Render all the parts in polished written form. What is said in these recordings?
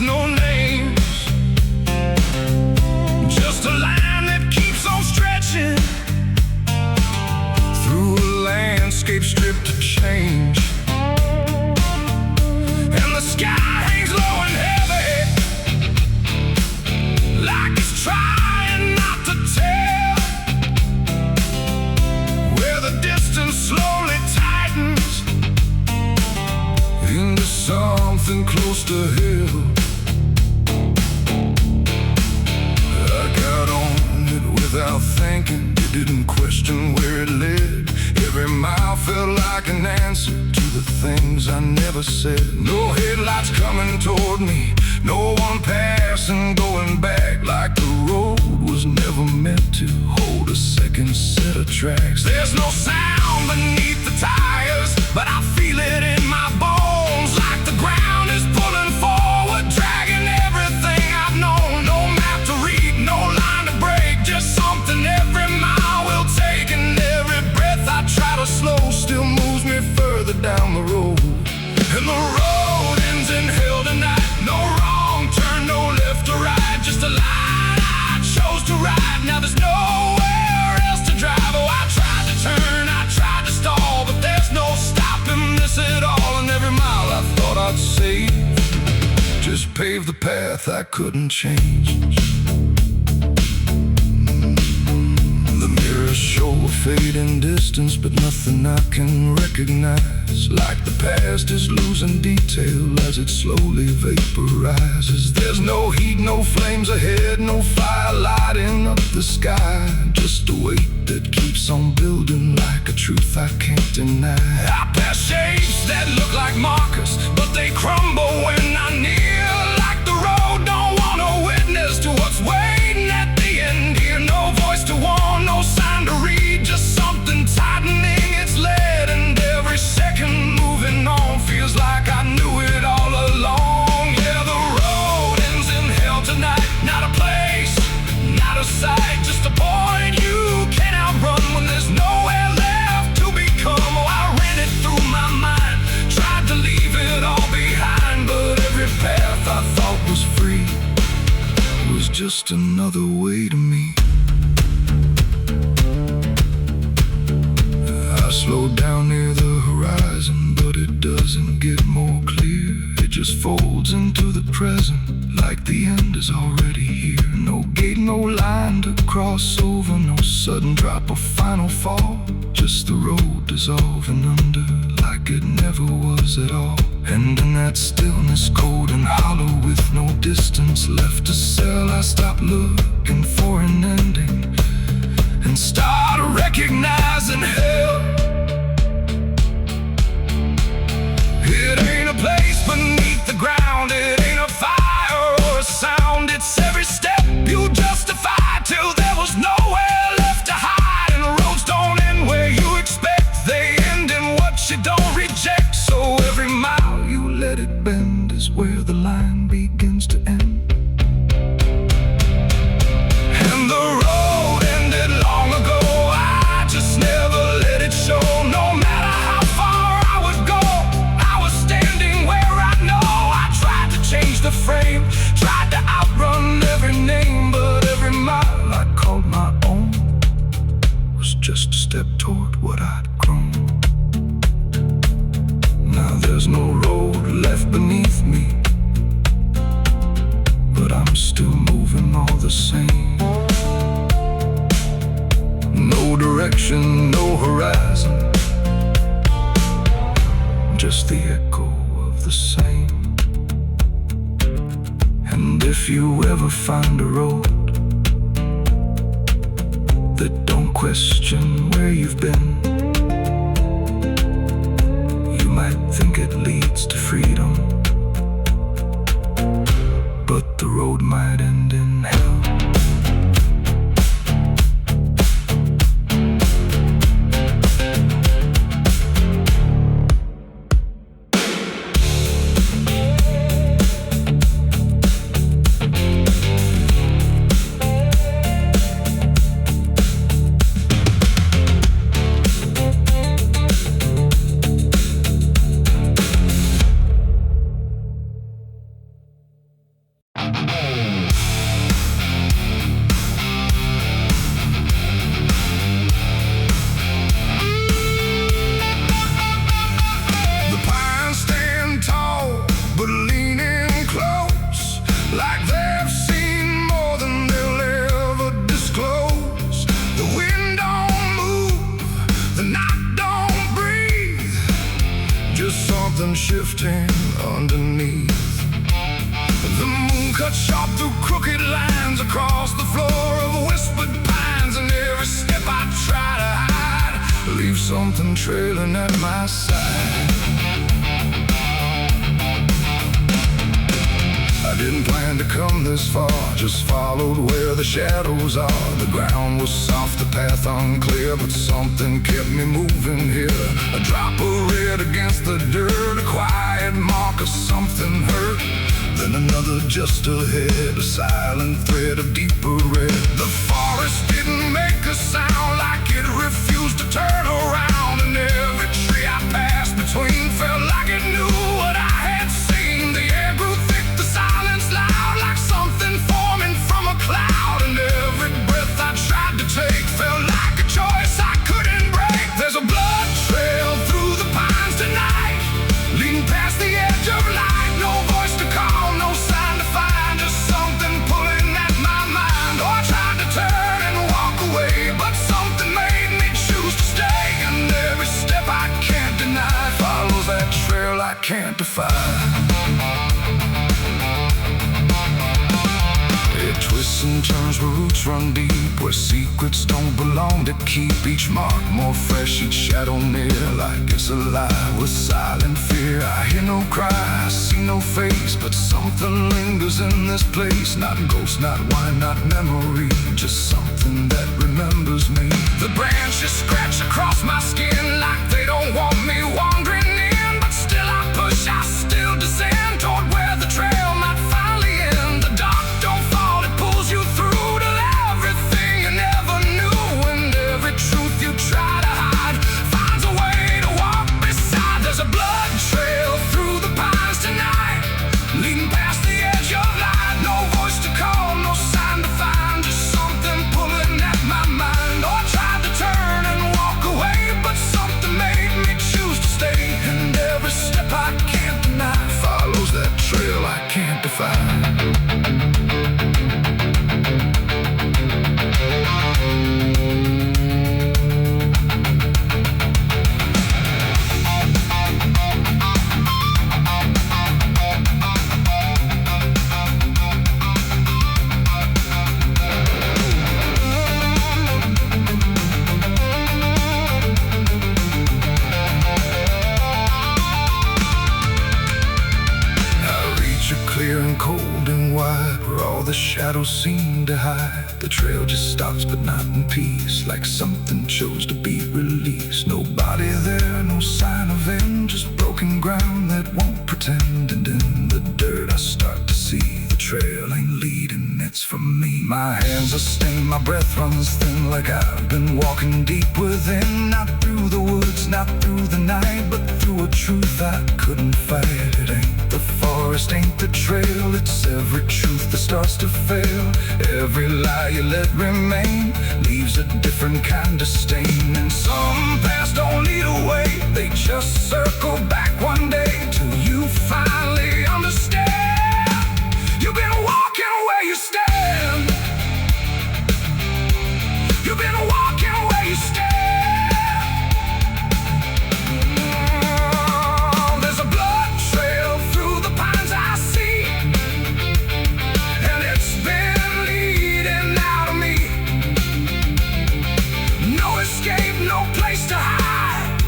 signs, no names, just a line that keeps on stretching through a landscape stripped of change. And the sky hangs low and heavy, like it's trying not to tell, where the distance slowly tightens into something close to hell. I got on it without thinking. You didn't question where it led. Every mile felt like an answer to the things I never said. No headlights coming toward me, no one passing, going back, like the road was never meant to hold a second set of tracks. There's no sound beneath the tires, but I feel it in my bones, like the ground is pulling forward, dragging everything I've known. No map to read, no line to break, just something every mile will take. And every breath I try to slow still moves me further down the road. And the road ends in hell tonight. No wrong turn, no left or right, just a line I chose to ride. Now there's nowhere else to drive. Oh, I tried to turn, I tried to stall, but there's no stopping this at all. And every mile I thought I'd save just paved the path I couldn't change. The mirrors show a fading distance, but nothing I can recognize. Like the past is losing detail as it slowly vaporizes. There's no heat, no flames ahead, no fire lighting up the sky, just a weight that keeps on building like a truth I can't deny. I pass shapes that look like markers, but they crumble when I'm near. Like the road don't want a witness to what's waiting at the end here. No voice to warn, no sign to read, just something tightening its lead. And every second moving on feels like I knew it all along. Yeah, the road ends in hell tonight. Not a place, not a sight, just a point you can't outrun when there's nowhere left to become. Oh, I ran it through my mind, tried to leave it all behind, but every path I thought was free was just another way to me. I slowed down near the horizon, but it doesn't get more clear. It just folds into the present, like the end is already here. No gate, no line to cross over, no sudden drop or final fall, just the road dissolving under like it never was at all. And in that stillness, cold and hollow, with no distance left to sell, I stopped looking for an ending and start recognizing hell. It ain't a place beneath the ground, it ain't a fire or a sound. It's every step you justify till there was nowhere left to hide. And the roads don't end where you expect, they end in what you don't reject. So every mile you let it bend is where the line begins to end. And the road ended long ago, I just never let it show. No matter how far I would go, I was standing where I know. I tried to change the frame, tried to outrun every name, but every mile I called my own was just a step toward what I'd grown. Now there's no road left beneath me, but I'm still moving all the same. No direction, no horizon, just the echo of the same. And if you ever find a road that don't question where you've been, you might think it leads to freedom, but the road might end in hell. something trailing at my side. I didn't plan to come this far, just followed where the shadows are. The ground was soft, the path unclear, but something kept me moving here. A drop of red against the dirt, a quiet mark of something hurt. Then another just ahead, a silent thread of deeper red. The forest didn't make a sound, like it refused to turn around. And every tree I passed between felt like it knew what I had seen. The air grew thick, the silence loud, like something forming from a cloud. And every breath I tried to take felt like a choice I couldn't break. There's a blood trail through the pines tonight, leading past the edge of light. No voice to call, no sign to find, just something pulling at my mind. Oh, I tried to turn and walk away, but something made me choose to stay. And every step I can't deny follows that trail I can't defy. It twists and turns where roots run deep, where secrets don't belong to keep. Each mark more fresh, each shadow near, like it's alive with silent fear. I hear no cry, I see no face, but something lingers in this place. Not ghost, not wine, not memory, just something that remembers me. The branches scratch across my skin like they don't want me wandering in, but still I push, I still descend toward where the trail might finally end. The dark don't fall, it pulls you through to everything you never knew. And every truth you try to hide finds a way to walk beside. There's a blood trail through the pines tonight, leading past the edge of light. No voice to call, no sign to find, just something pulling at my mind. Oh, I tried to turn and walk away, but something made me choose to stay. And every step I can't deny follows that trail I can't define. Clear and cold and wide, where all the shadows seem to hide. The trail just stops but not in peace, like something chose to be released. Nobody there, no sign of end, just broken ground that won't pretend. And in the dirt I start to see the trail ain't leading, it's for me. My hands are stained, my breath runs thin, like I've been walking deep within. Not through the woods, not through the night, but through a truth I couldn't fight. It ain't the forest, ain't the trail, it's every truth that starts to fail. Every lie you let remain leaves a different kind of stain. And some paths don't lead away, they just circle back one day, till you finally understand. You've been walking where you stand. You've been walking where you stand. There's a blood trail through the pines I see, and it's been leading out of me. No escape, no place to hide,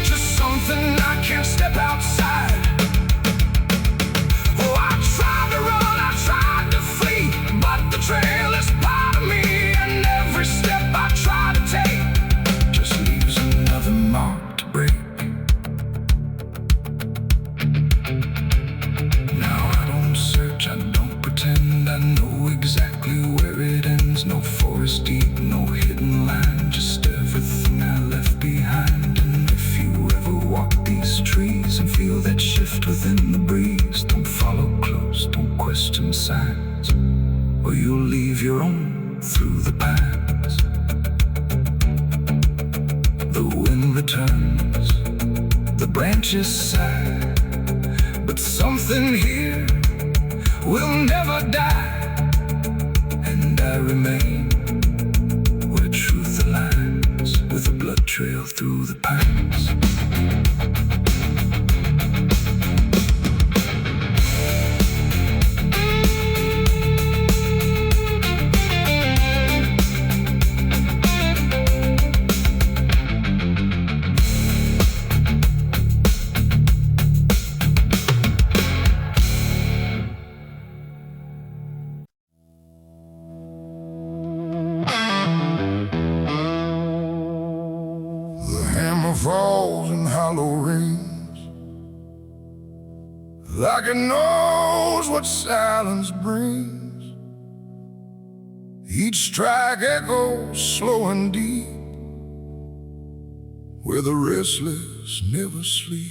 just something I can't step outside. Oh, I tried to run, I tried to flee, but the trail is part of me. And every step I try to take just leaves another mark to break. Now I don't search, I don't pretend, I know exactly where it ends. No forest deep, no hidden line, just everything I left behind. And if you ever walk these trees and feel that shift within the breeze, don't follow close, don't question signs, or you'll leave your own through the pines. The wind returns, the branches sigh, but something here will never die. And I remain where truth aligns with a blood trail through the pines. like it knows what silence brings. Each strike echoes slow and deep, where the restless never sleep.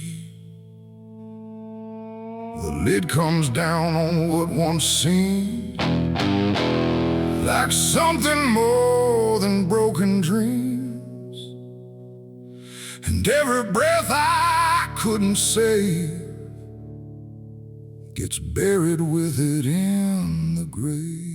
The lid comes down on what once seemed like something more than broken dreams. And every breath I couldn't save gets buried with it in the grave.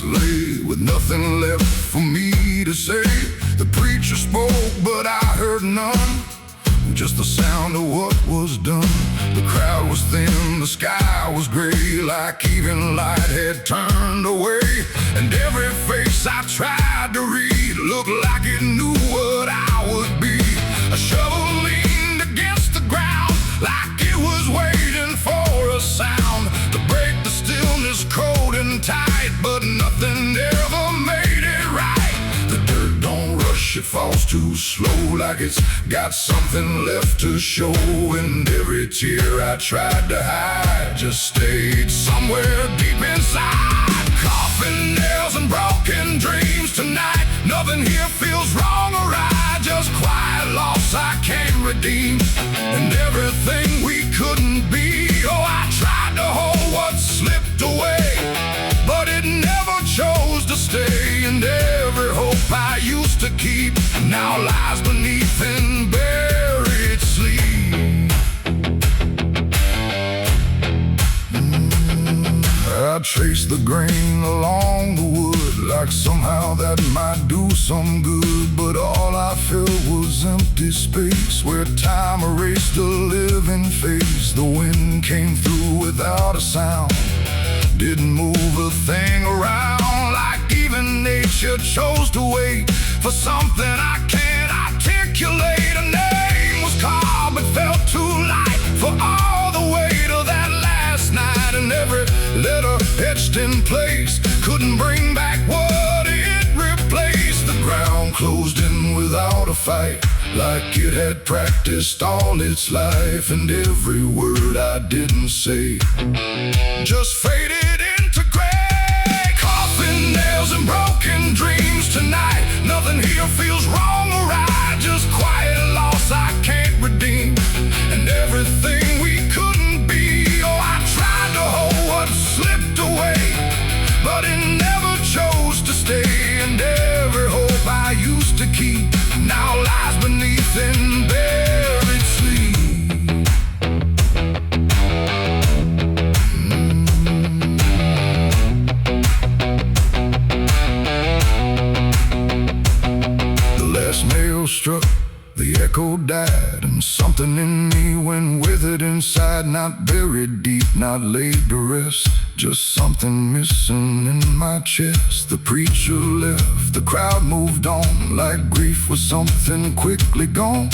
Lay with nothing left for me to say. The preacher spoke, but I heard none, just the sound of what was done. The crowd was thin, the sky was gray, like even light had turned away. And every face I tried to read looked like it knew what I would be. A shovel leaned against the ground, like it was waiting for a sound to break the stillness cold and tight, but nothing ever made it right. The dirt don't rush, it falls too slow, like it's got something left to show. And every tear I tried to hide just stayed somewhere deep inside. Coffin nails and broken dreams tonight. Nothing here feels wrong or right, just quiet loss I can't redeem. And everything we couldn't be, oh, I tried to hold what slipped away, but it never chose to stay. And every hope I used to keep now lies beneath in buried sleep. I traced the grain along the wood, like somehow that might do some good. But all I felt was empty space, where time erased a living face. The wind came through without a sound, didn't move a thing around, like even nature chose to wait for something I can't articulate. A name was called but felt too light for all the weight of that last night. And every letter etched in place couldn't bring back what it replaced. The ground closed in without a fight, like it had practiced all its life. And every word I didn't say just faded into gray. Coffin nails and broken dreams tonight. Nothing here feels wrong or right, just quiet loss I can't redeem. And everything we couldn't be, oh, I tried to hold what slipped away, but it never chose to stay. And every hope I used to keep now lies beneath in buried sleep. The last nail struck, the echo died, and something in me went with it inside. Not buried deep, not laid to rest, just something missing in my chest. The preacher left, the crowd moved on, like grief was something quickly gone.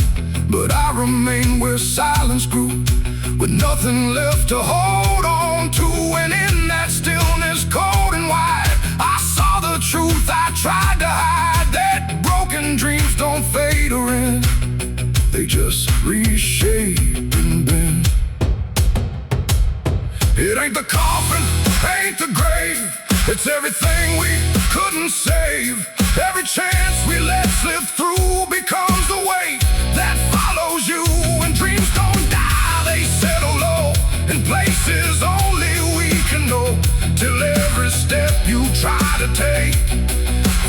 But I remained where silence grew, with nothing left to hold on to. And in that stillness, cold and wide, I saw the truth I tried to hide, that broken dreams don't fade or end, they just reshape and bend. It ain't the coffin, ain't the grave, it's everything we couldn't save. Every chance we let slip through becomes the weight that follows you. And dreams don't die, they settle low in places only we can know, till every step you try to take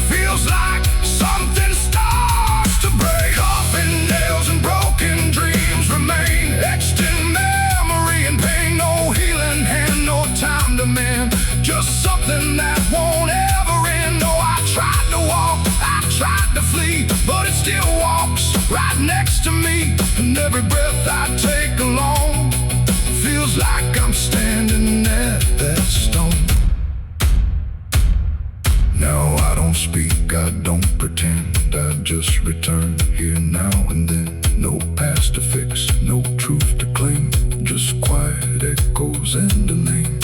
feels like something starts to break. Coffin nails and broken dreams remain etched in memory and pain. No healing hand, no time to mend, just something that won't ever end. No, I tried to walk, I tried to flee, but it still walks right next to me. And every breath I take alone heard echoes and a name.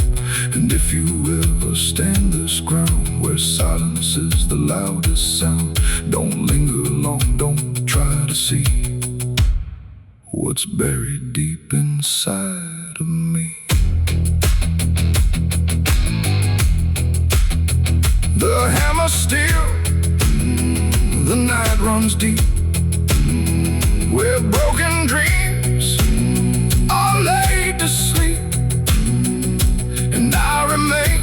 And if you ever stand this ground where silence is the loudest sound, don't linger long, don't try to see what's buried deep inside of me. The hammer steel, the night runs deep, where broken dreams are laid to sleep. And I remain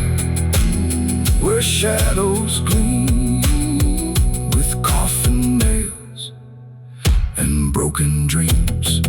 where shadows gleam, with coffin nails and broken dreams.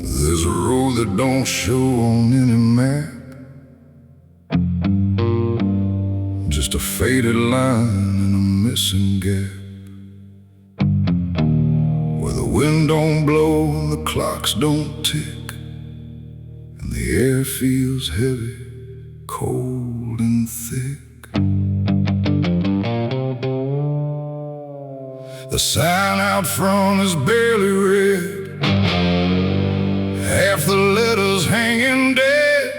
There's a road that don't show on any map, just a faded line and a missing gap, where the wind don't blow and the clocks don't tick, and the air feels heavy, cold and thick. The sign out front is barely read, half the letters hanging dead,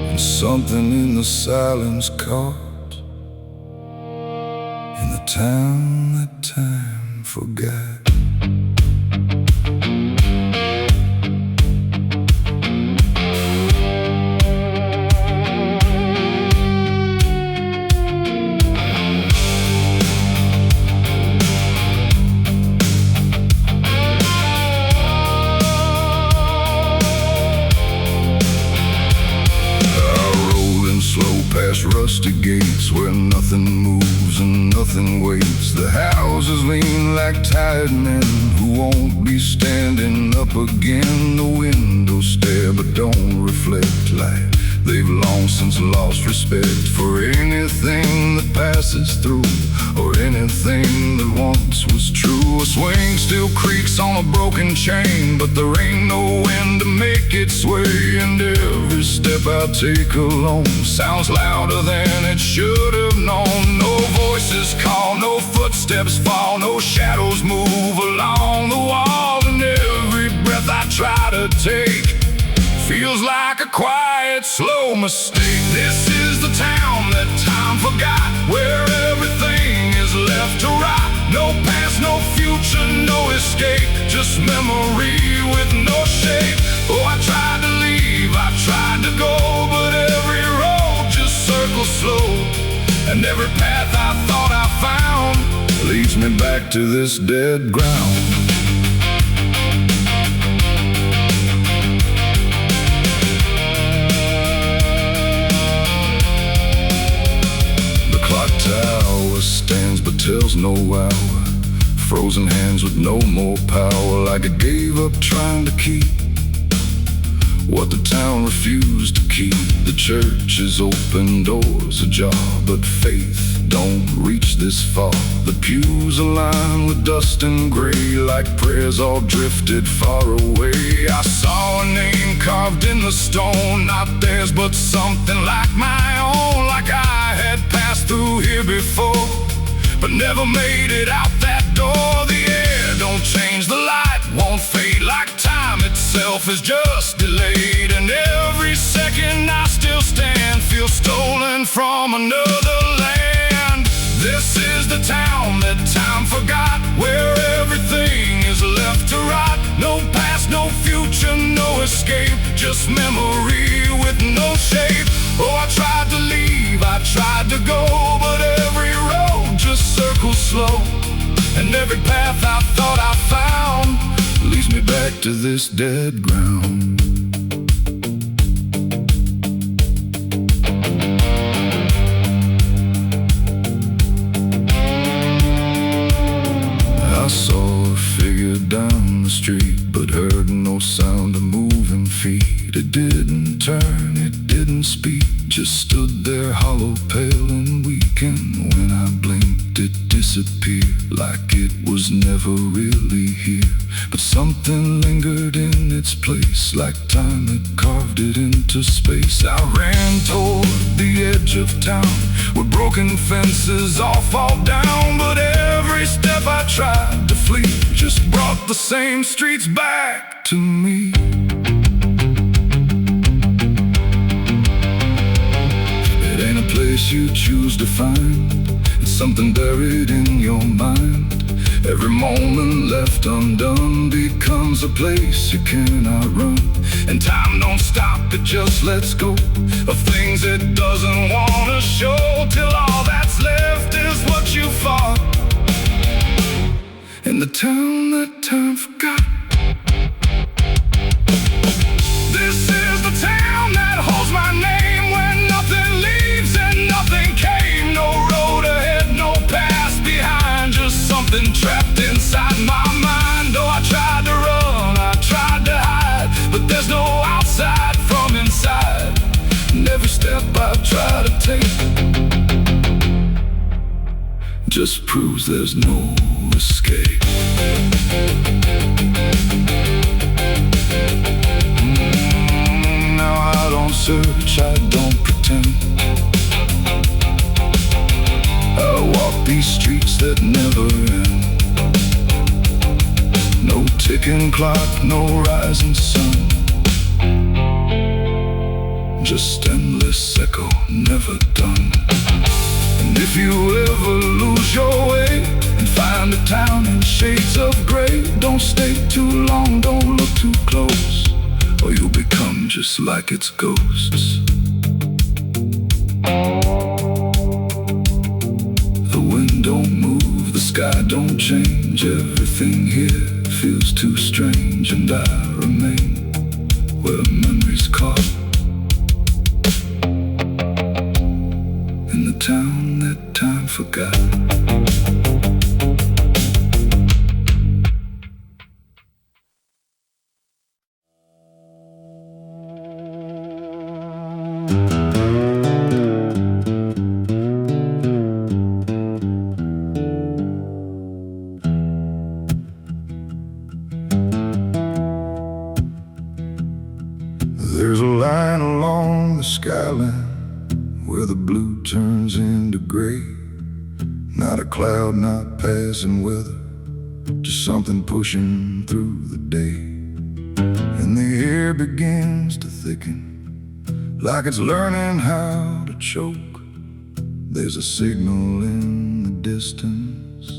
and something in the silence caught in the town that time forgot. Past rusty gates where nothing moves and nothing waits. The houses lean like tired men who won't be standing up again. The windows stare but don't reflect light. They've long since lost respect for anything that passes through, or anything that once was true. A swing still creaks on a broken chain, but there ain't no wind to make it sway. And every step I take alone sounds louder than it should have known. No voices call, no footsteps fall, no shadows move along the wall. And every breath I try to take feels like a quiet, slow mistake. This is the town that time forgot, where everything is left to rot. No past, no future, no escape, just memory with no shape. Oh, I tried to leave, I tried to go, but every road just circles slow. And every path I thought I found leads me back to this dead ground. Tower stands but tells no hour, frozen hands with no more power, like it gave up trying to keep what the town refused to keep. The church's open doors ajar, but faith don't reach this far. The pews align with dust and gray, like prayers all drifted far away. I saw a name carved in the stone, not theirs but something like my own. Like I had passed through here before, but never made it out that door. The air don't change, the light won't fade, like time itself is just delayed. And every second I still stand feels stolen from another land. This is the town that time forgot, where everything is left to rot. No past, no future, no escape, just memory with no shape. Oh, I tried to leave, I tried to go, but every road just circles slow. And every path I thought I found leads me back to this dead ground. I saw a figure down the street, but heard no sound of moving feet. It didn't turn, it didn't speak, just stood there hollow pale and weak, and when I blinked it disappeared like it was never really here. But something lingered in its place, like time had carved it into space. I ran toward the edge of town, where broken fences all fall down. But every step I tried to flee just brought the same streets back to me. It ain't a place you choose to find, it's something buried in your mind. Every moment left undone becomes a place you cannot run. And time don't stop, it just lets go of things it doesn't wanna show, till all that's left is what you fought in the town that time forgot. This is the town that holds my name when nothing leaves and nothing came. No road ahead, no past behind, just something trapped inside my mind. Oh, I tried to run, I tried to hide, but there's no outside from inside. And every step I try to take just proves there's no escape. Now I don't search, I don't pretend. I walk these streets that never end. No ticking clock, no rising sun, just endless echo, never done. And if you ever lose your way and find a town in shades of gray, don't stay too long, don't look too close, or you'll become just like its ghosts. The wind don't move, the sky don't change, everything here feels too strange, and I remain where memories caught, in the town that time forgot. There's a line along the skyline where the blue turns into gray. Not a cloud, not passing weather, just something pushing through the day. And the air begins to thicken, like it's learning how to choke. There's a signal in the distance,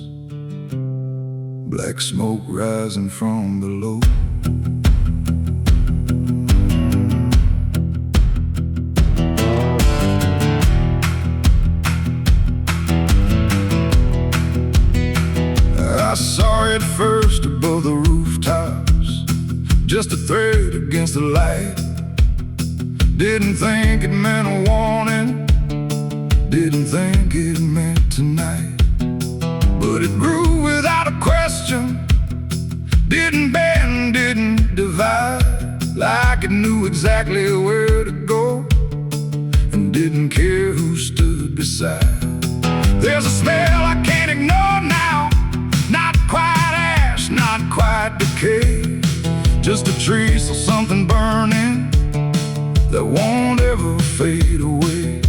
black smoke rising from below. I saw it first above the rooftops, just a thread against the light. Didn't think it meant a warning, didn't think it meant tonight. But it grew without a question, didn't bend, didn't divide, like it knew exactly where to go and didn't care who stood beside. There's a smell I can't ignore now, not quite ash, not quite decay, just a trace of something burning that won't ever fade away.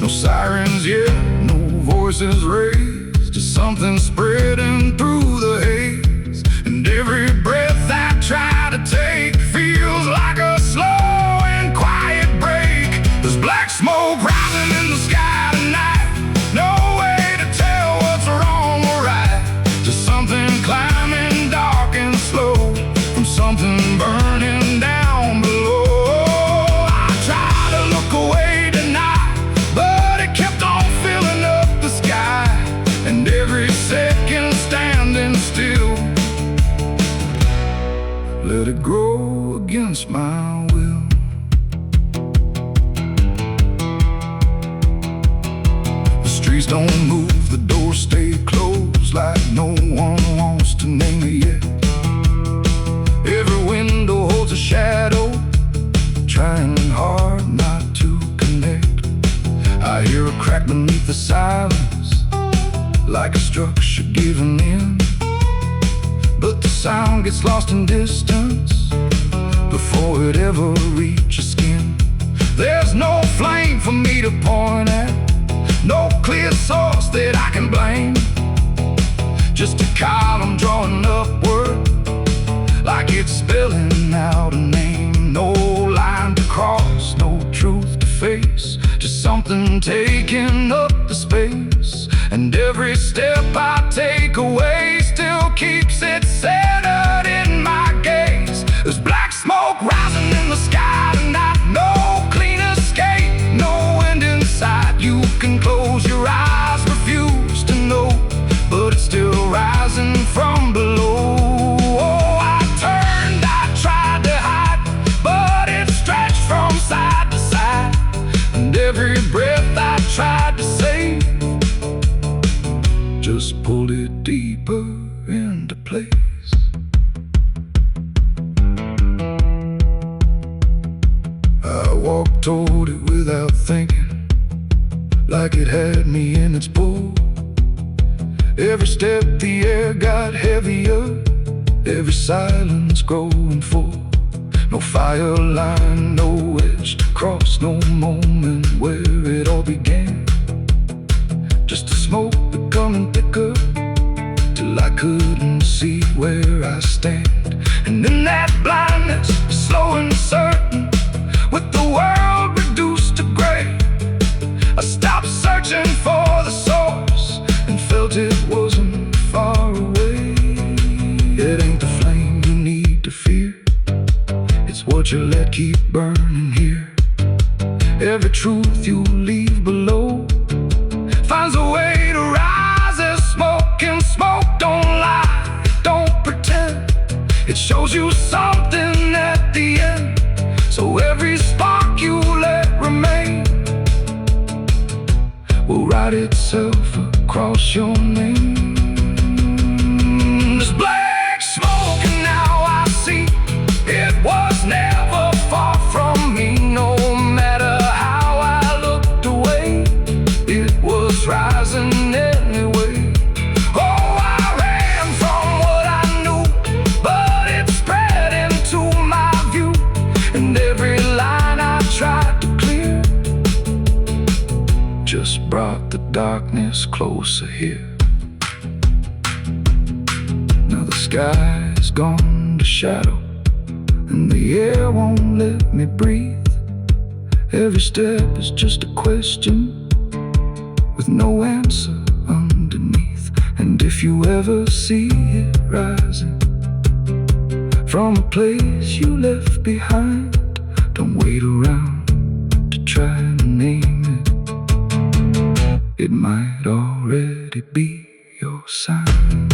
No sirens yet, no voices raised, just something spreading through the haze. And every breath I try to take feels like a slow and quiet break. There's black smoke rising in the sky tonight, no way to tell what's wrong or right, just something climbing dark and slow from something burning down below. I tried to look away tonight, but it kept on filling up the sky, and every second standing still, let it grow against my will. The streets don't move, the doors stay closed, like no one wants to name it yet. Every window holds a shadow, trying hard not to connect. I I hear a crack beneath the silence, like a structure giving in. But the sound gets lost in distance before it ever reaches skin. There's no flame for me to point at, no clear source that I can blame. Just a column drawing upward, like it's spelling out a name. No line to cross, no truth to face, just something taking up the space. And every step I take away still keeps it centered in my gaze. There's black smoke rising in the sky tonight, no clean escape, no end in sight. You can close your eyes, refuse to know, but it's still rising from below. Oh, I turned, I tried to hide, but it stretched from side to side. And every breath I tried to save just pulled it deeper into place. I walked toward it without thinking, like it had me in its pull. Every step the air got heavier, every silence growing full. No fire line, no edge to cross, no moment where it all began. Just the smoke becoming thicker, till I couldn't see where I stand. And in that blindness, slow and certain, with the world reduced to gray, I stopped searching for the source and felt it wasn't far away. It ain't the flame you need to fear, it's what you let keep burning here. Every truth you leave below finds a way to rise as smoke, and smoke don't lie, don't pretend. It shows you something at the end, so every spark you let remain will write itself across your name. There's black smoke and now I see it was never far from me. No matter how I looked away, it was rising anyway. Oh, I ran from what I knew, but it spread into my view. And every line I tried to clear just brought the darkness closer here. Now the sky's gone to shadow, and the air won't let me breathe. Every step is just a question with no answer underneath. And if you ever see it rising from a place you left behind, don't wait around to try and name it. It might already be your sign.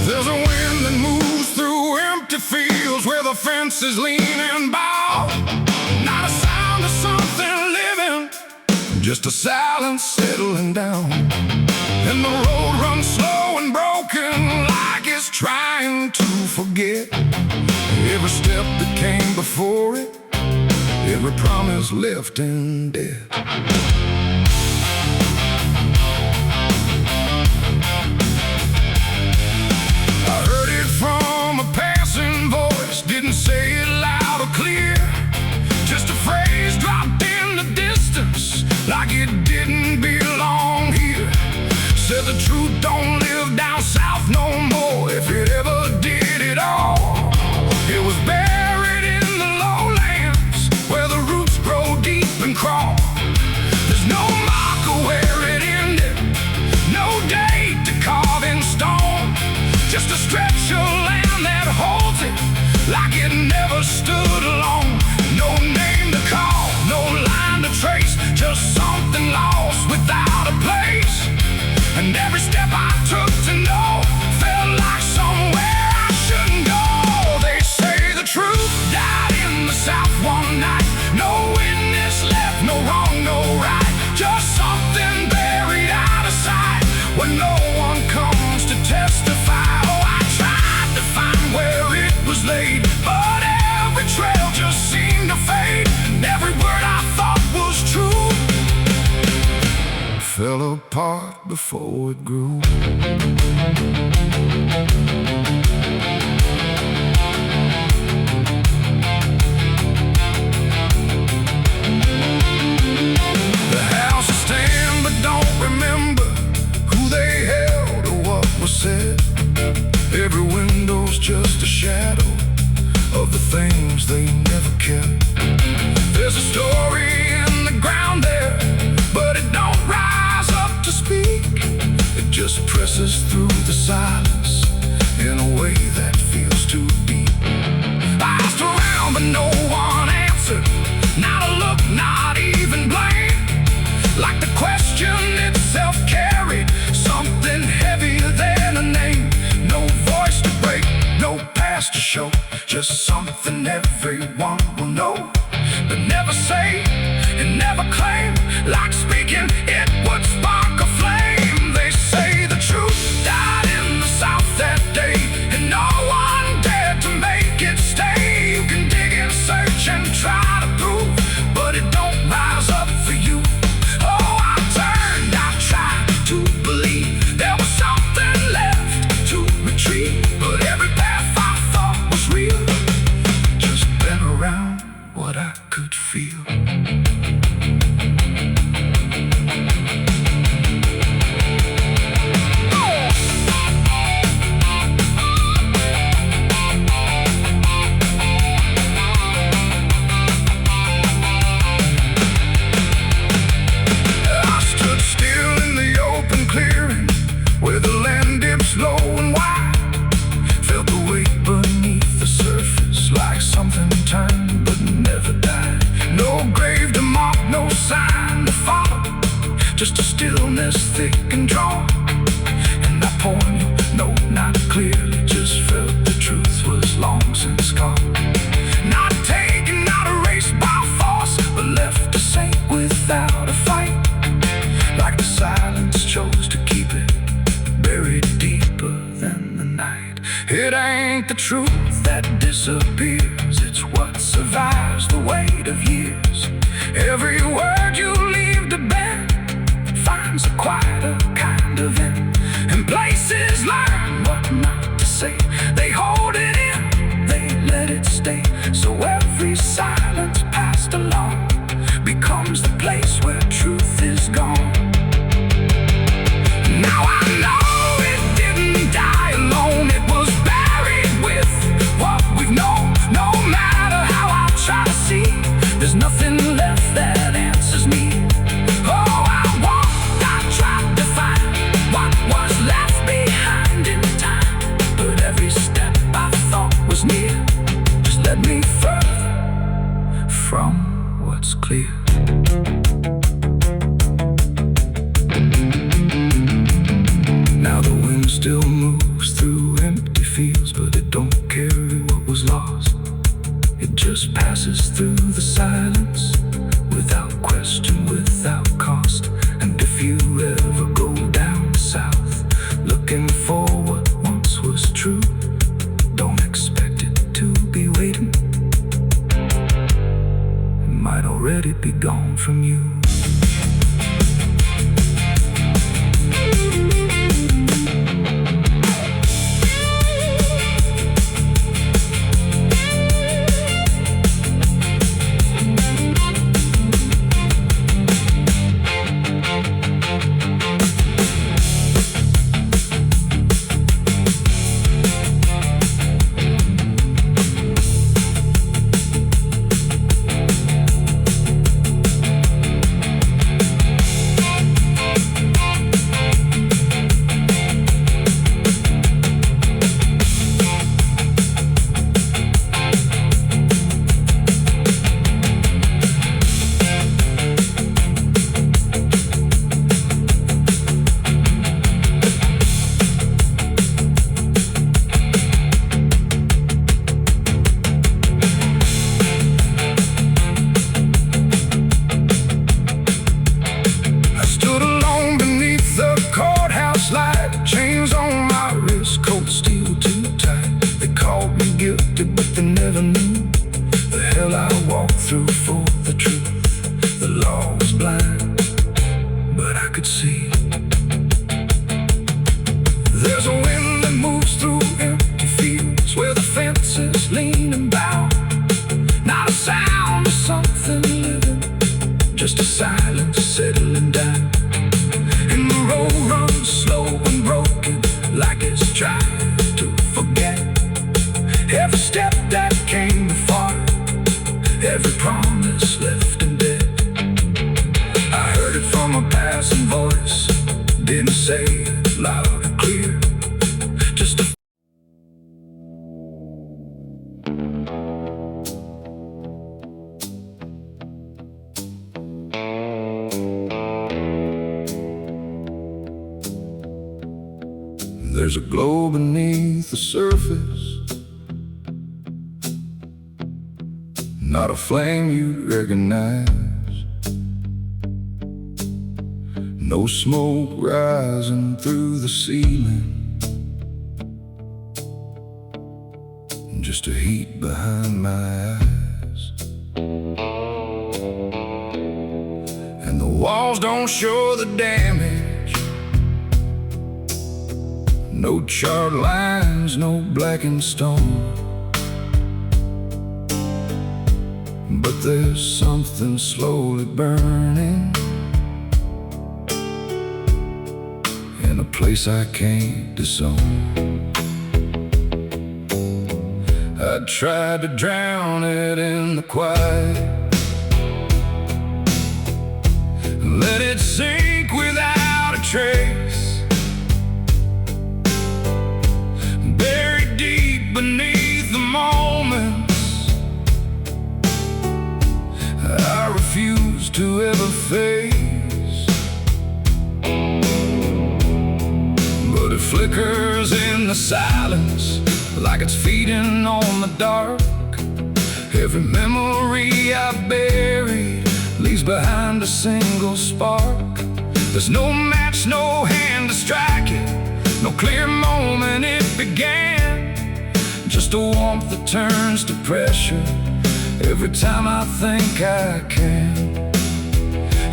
There's a wind that moves through empty fields where the fences lean and bow. Not a sound of something living, just a silence settling down. And the road runs slow and broken, like it's trying to forget every step that came before it, every promise left in debt. I heard it from a passing voice, didn't say it loud or clear, just a phrase dropped in the distance, like it didn't belong here. Said the truth don't live down south no more, if it ever did at all. It was buried in the lowlands, where the roots grow deep and crawl. There's no marker where it ended, no date to carve in stone, just a stretch of land that holds it, like it never stood alone. No name to call, no line to trace, just something lost without a place. And every step I took to know felt like somewhere I shouldn't go. They say the truth died in the south one night, no witness left, no wrong, no right, just something buried out of sight, where no one comes to apart before it grew. The houses stand but don't remember who they held or what was said. Every window's just a shadow of the things they never kept. There's a story in the ground there, but it don't rise up to speak. It just presses through the silence in a way that feels too deep. I asked around but no one answered, not a look, not even blame. Like the question itself carried something heavier than a name. No voice to break, no past to show, just something everyone will know, but never say and never claim. Like speaking, it would spark a flame. They say the truth died in the South that day, and no one dared to make it stay. You can dig and search and try to prove, but it don't rise up for you. Oh, I turned, I tried to believe there was something left to retrieve, but every path I thought was real just bent around what I could feel. Where the land dips low and wide, felt the weight beneath the surface, like something turned but never died. No grave to mark, no sign to follow, just a stillness thick and drawn. And I pointed, no, not clearly, just felt the truth was long since gone. Not taken, not erased by force, but left to sink without a fight. Like the silence chose to keep it buried deeper than the night. It ain't the truth that disappears, it's what survives the weight of years. Every word you leave to bend finds a quieter kind of end, and places learn what not to say. They hold it in, they let it stay. So every silence passed along becomes the place where truth is gone. Now I know it didn't die alone, it was buried with what we've known. No matter how I try to see, there's nothing left that answers me. Oh, I walked, I tried to find what was left behind in time, but every step I thought was near just led me further from what's clear. Now the wind still moves through empty fields, but it don't carry what was lost. It just passes through the silence, without question, without cost. And if you ever go down south, looking for what once was true, don't expect it to be waiting. It might already be gone from you. through for the truth. The law was blind, but I could see. say it loud and clear. Just a There's a glow beneath the surface, not a flame you'd recognize. No smoke rising through the ceiling, just a heat behind my eyes. And the walls don't show the damage, no charred lines, no blackened stone. But there's something slowly burning in a place I can't disown. I tried to drown it in the quiet, let it sink without a trace. Buried deep beneath the moments I refuse to ever face. But it flickers in the silence like it's feeding on the dark. Every memory I buried leaves behind a single spark. There's no match, no hand to strike it, no clear moment it began. Just a warmth that turns to pressure every time I think I can.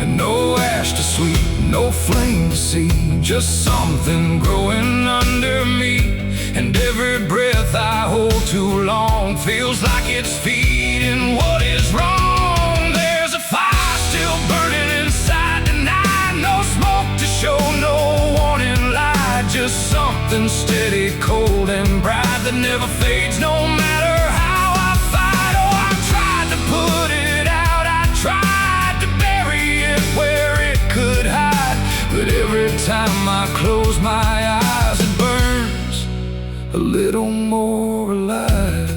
And no ash to sweep, no flame to see, just something growing under me. And every breath I hold too long feels like it's feeding what is wrong. There's a fire still burning inside tonight, no smoke to show, no warning light, just something steady, cold and bright that never fades no matter how I fight. Oh, I tried to put it out, I tried to bury it where it could hide, but every time I close my eyes it burns a little more alive.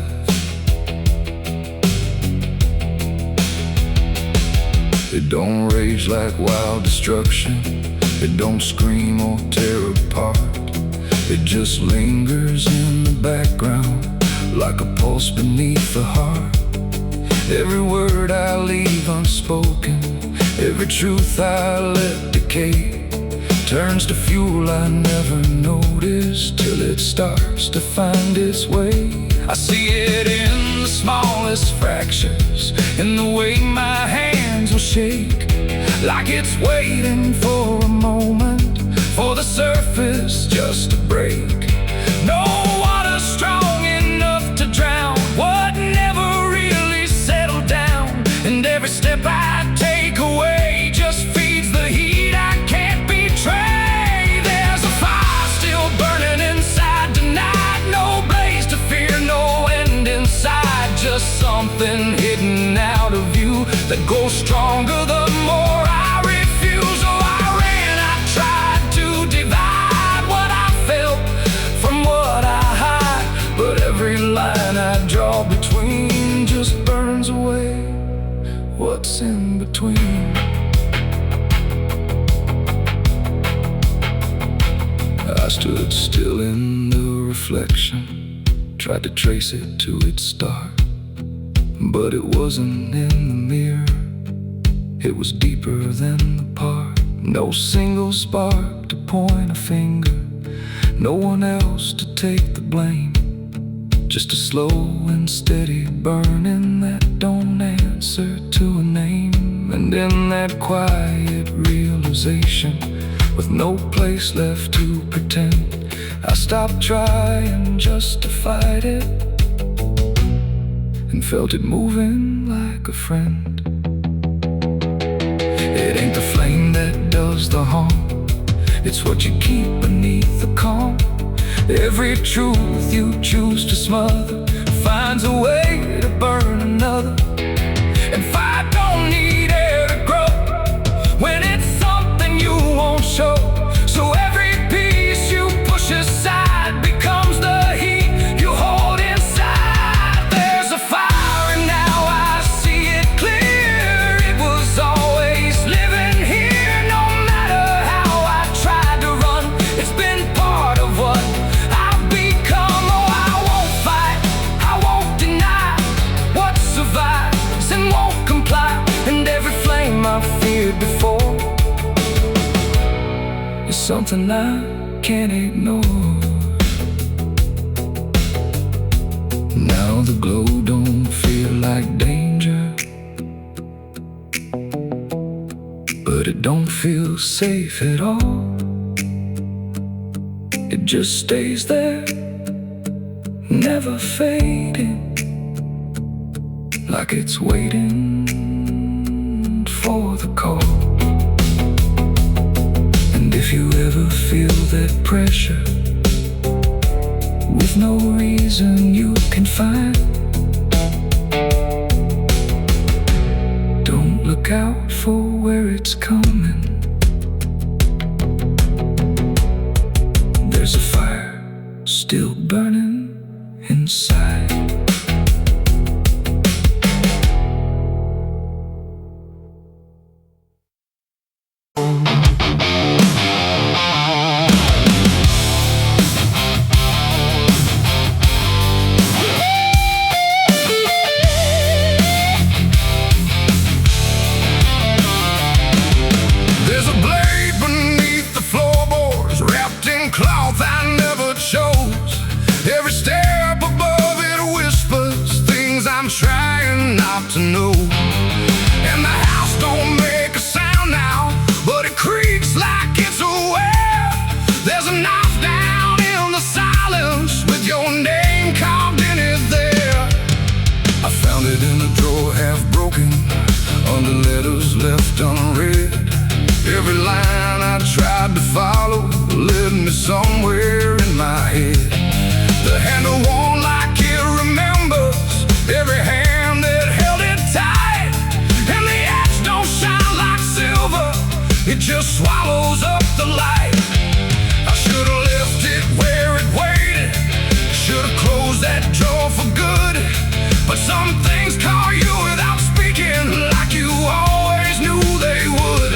It don't rage like wild destruction, it don't scream or tear apart. It just lingers in the background like a pulse beneath the heart. Every word I leave unspoken, every truth I let decay, turns to fuel I never noticed till it starts to find its way. I see it in the smallest fractures, in the way my hands will shake, like it's waiting for a moment for the surface just to break. No water strong enough to drown what never really settled down, and every step I take away just feeds the heat I can't betray. There's a fire still burning inside tonight, no blaze to fear, no end inside, just something hidden out of view that grows stronger the more I refuse. Oh, I ran, I tried to divide what I felt from what I hide, but every line I draw between just burns away what's in between. I stood still in the reflection, tried to trace it to its start, but it wasn't in the mirror, it was deeper than the part. No single spark to point a finger, no one else to take the blame, just a slow and steady burning that don't answer to a name. And in that quiet realization, with no place left to pretend, I stopped trying just to fight it, and felt it moving like a friend. It ain't the flame that does the harm, it's what you keep beneath the calm. Every truth you choose to smother finds a way to burn another, and fire don't need air to grow when it's something you won't show. So every something I can't ignore. Now the glow don't feel like danger, but it don't feel safe at all. It just stays there, never fading, like it's waiting for the call. And if you ever feel that pressure with no reason you can find, don't look out for where it's coming. There's a fire still burning inside. Cloth I never chose. Every step above it whispers things I'm trying not to know. And the house don't make a sound now, but it creaks like it's aware. There's a knife down in the silence with your name carved in it there. I found it in a drawer half broken, under letters left unread. Every line I tried to follow led me somewhere in my head. The handle won't like it remembers every hand that held it tight. And the edge don't shine like silver, it just swallows up the light. I should've left it where it waited, should've closed that drawer for good. But some things call you without speaking, like you always knew they would.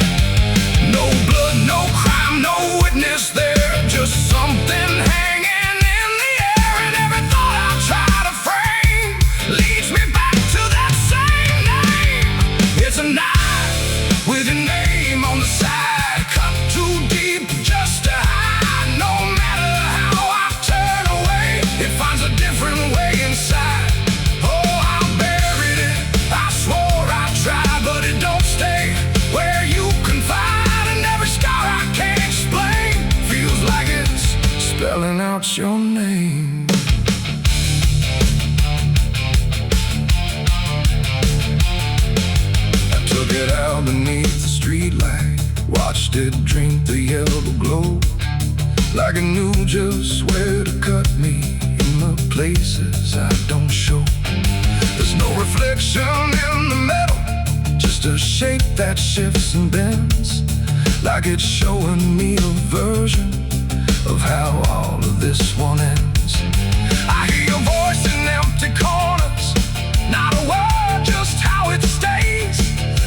No blood, no crime, no witness there, just something hanging in the air. And every thought I try to frame leads me back to that same name. It's a knife with your name on the side, cut too deep just to hide. No matter how I turn away, it finds a different way inside. Oh, I buried it, I swore I tried, but it don't stay where you can find. Scar I can't explain, feels like it's spelling out your name. I took it out beneath the streetlight, watched it drink the yellow glow, like it knew just where to cut me in the places I don't show. There's no reflection in the metal, just a shape that shifts and bends, like it's showing me a version of how all of this one ends. I hear your voice in empty corners, not a word, just how it stays,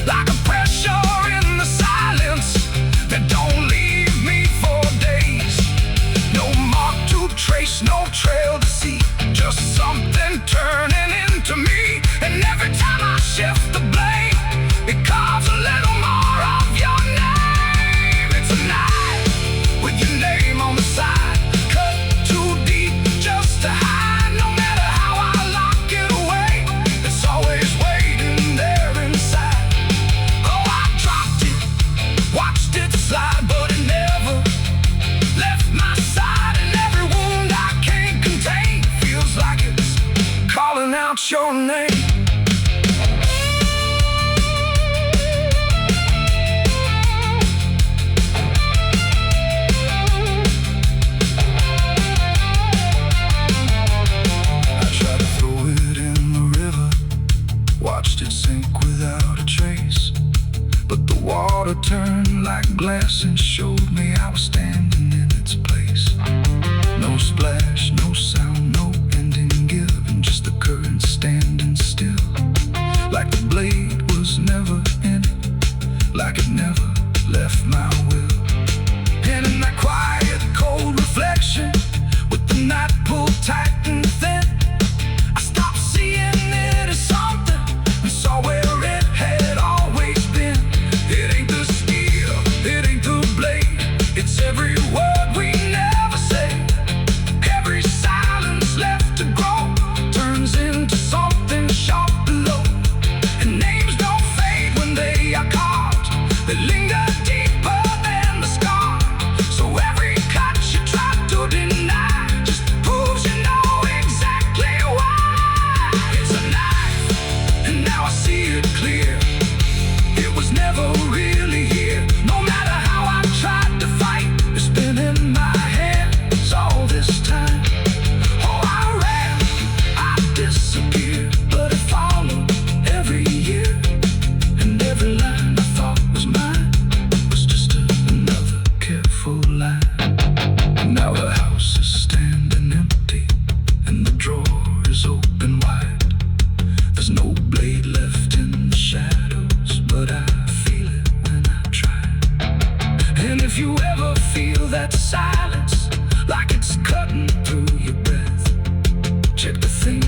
like a pressure in the silence that don't leave me for days. No mark to trace, no trail to see, just something turning into me. And every time I shift the blade, it carves a little more of your name. It's a knife with your name on the side, cut too deep just to hide. No matter how I lock it away, it's always waiting there inside. Oh, I dropped it, watched it slide, but it never left my side. And every wound I can't contain feels like it's calling out your name. Watched it sink without a trace, but the water turned like glass and showed me I was standing in its place. No splash, no sound, no ending given, just the current standing still.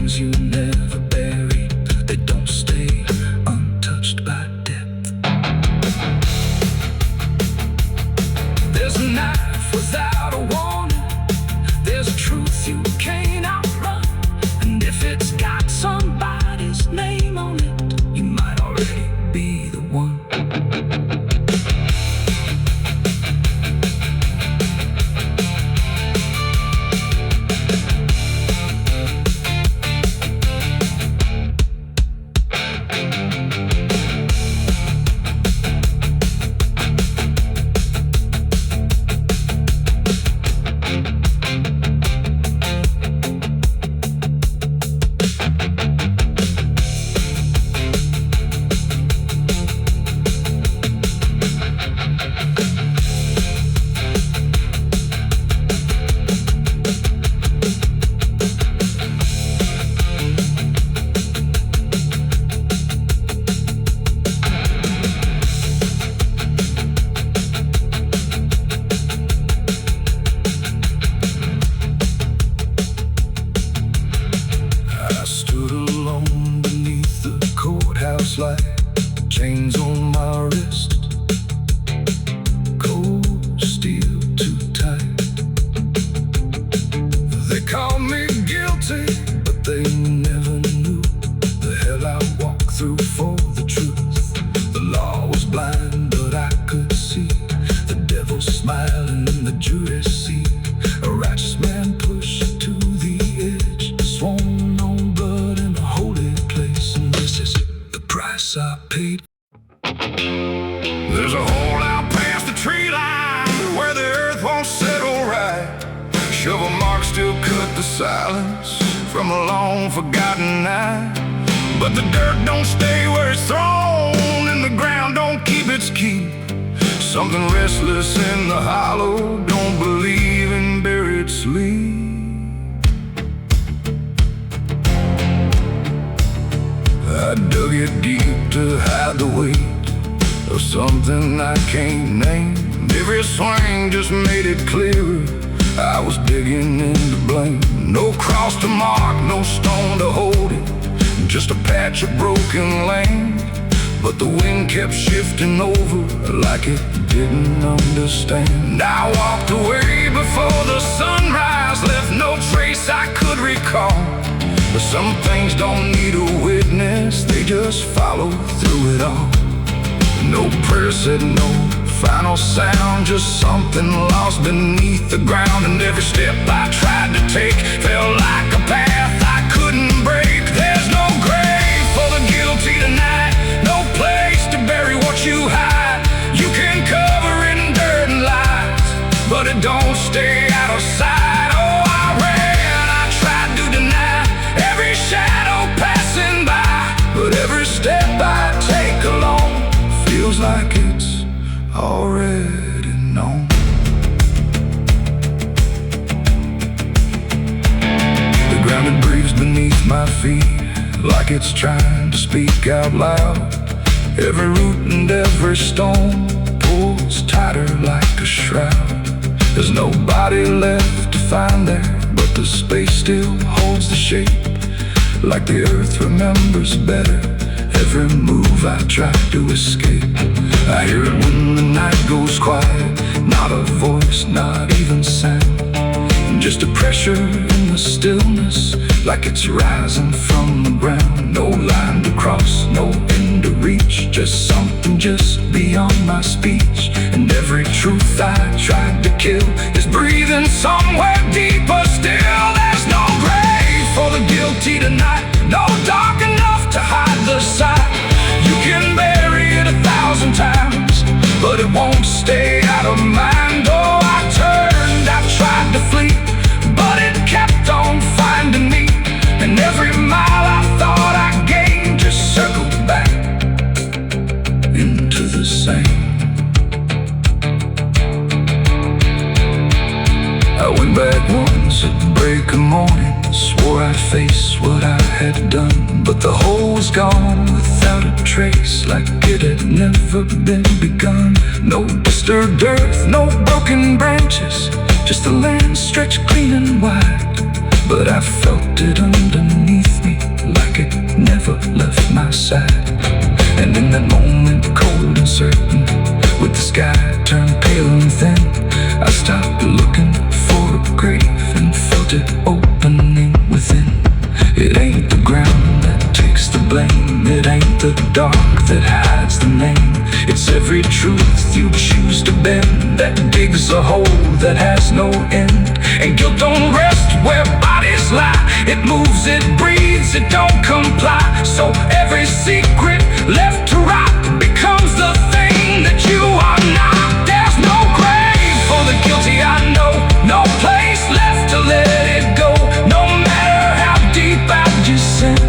things you never buried, they don't stay untouched by death. There's a knife without a warning, there's a truth you can't outrun, and if it's got somebody's name on it, you might already be the one. Light, chains on my wrist, cold steel too tight. They call me guilty, but they never knew the hell I walked through for the truth. The law was blind, but I could see the devil smiling in the jury seat. A righteous man pushed to the edge, sworn on blood in a holy place, and this is price I paid. There's a hole out past the tree line where the earth won't settle right. Shovel marks still cut the silence from a long forgotten night. But the dirt don't stay where it's thrown, and the ground don't keep its keep. Something restless in the hollow don't believe in buried sleep. I dug it deep to hide the weight of something I can't name. Every swing just made it clearer I was digging into blame. No cross to mark, no stone to hold it, just a patch of broken land. But the wind kept shifting over like it didn't understand. I walked away before the sunrise, left no trace I could recall. But some things don't need a witness, they just follow through it all. No prayer said no final sound, just something lost beneath the ground. And every step I tried to take felt like a path I couldn't break. There's no grave for the guilty tonight, no place to bury what you hide. You can cover it in dirt and lies, but it don't stay out of sight. Oh, I ran, I tried to deny every shadow passing by, but every step I take alone feels like it's already known. The ground it breathes beneath my feet like it's trying to speak out loud. Every root and every stone pulls tighter like a shroud. There's nobody left to find there, but the space still holds the shape, like the earth remembers better every move I try to escape. I hear it when the night goes quiet, not a voice, not even sound, just a pressure in the stillness, like it's rising from the ground. No line to cross, no end to reach, just something just beyond my speech. And every truth I tried to kill is breathing somewhere deeper still. There's no grave for the guilty tonight, no dark enough to hide the sight. You can bury it 1,000 times, but it won't stay out of mind. Oh, I turned, I tried to flee, but it kept on finding me. And every mile I thought I gained just circled back into the same. I went back once at break of morning, swore I'd face what I had done, but the hole was gone without a trace, like it had never been begun. No disturbed earth, no broken branches, just the land stretched clean and wide. But I felt it underneath me my side. And in that moment, cold and certain, with the sky turned pale and thin, I stopped looking for a grave and felt it opening within. It ain't the ground that takes the blame, it ain't the dark that hides the name. It's every truth you choose to bend that digs a hole that has no end. And guilt don't rest where bodies lie, it moves, it breathes, it don't comply. So every secret left to rot becomes the thing that you are not. There's no grave for the guilty, I know, no place left to let it go. No matter how deep I've descended,